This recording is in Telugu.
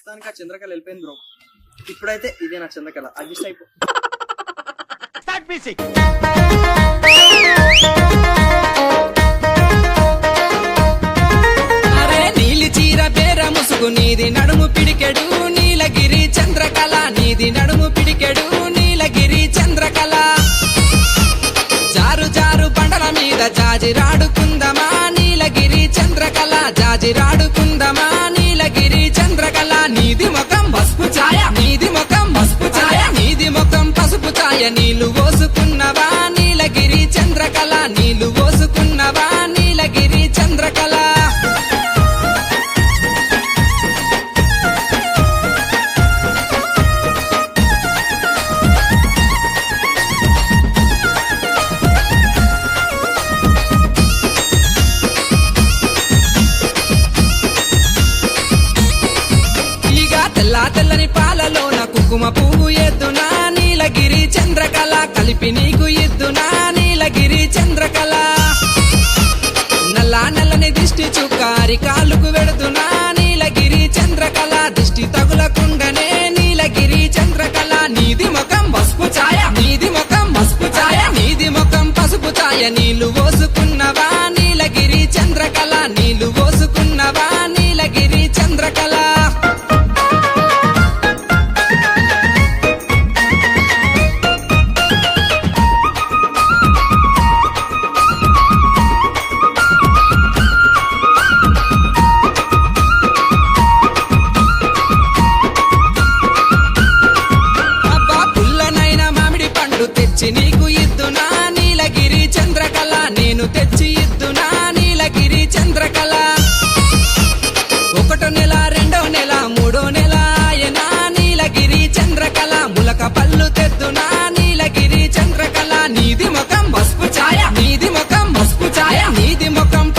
ప్రస్తుతానికి ఆ చంద్రకళ వెళ్ళిపోయింది బ్రో. ఇప్పుడైతే ఇదే నా చంద్రకళ. అడ్జస్ట్ అయిపో. అరే నీలి చీర బేర ముసుగు నీది నడుము పిడికెడు నీలగిరి చంద్రకళ నీది నడుము పిడికెడు నీలగిరి చంద్రకళ జారు జారు బండల మీద జాజిరాడుకుందమా నీలగిరి చంద్రకళ జాజిరాడుకుందమా నీలగిరి చంద్రకళ నీది ముఖం పసుపు ఛాయ నీది ముఖం పసుపు ఛాయ నీది ముఖం పసుపు ఛాయ నీళ్లు పోసుకున్నవా నీలగిరి చంద్రకళ నీళ్లు పోసుకున్నవా నీలగిరి చంద్రకళ తెల్ల తెల్లని పాలలోన కుంకుమ పువ్వు ఎద్దునా నీలగిరి చంద్రకళ కలిపి నీకు ఎద్దునా నీలగిరి చంద్రకళ నల్లా నల్లని దిష్టి చుక్కారి కాళ్ళకు వెడుతున్నా నీలగిరి చంద్రకళ దిష్టి తగులకుండనే నీలగిరి చంద్రకళ నీది ముఖం పసుపు ఛాయ నీది ముఖం పసుపు ఛాయ నీది ముఖం పసుపు ఛాయ నీళ్లు పోసుకున్నవా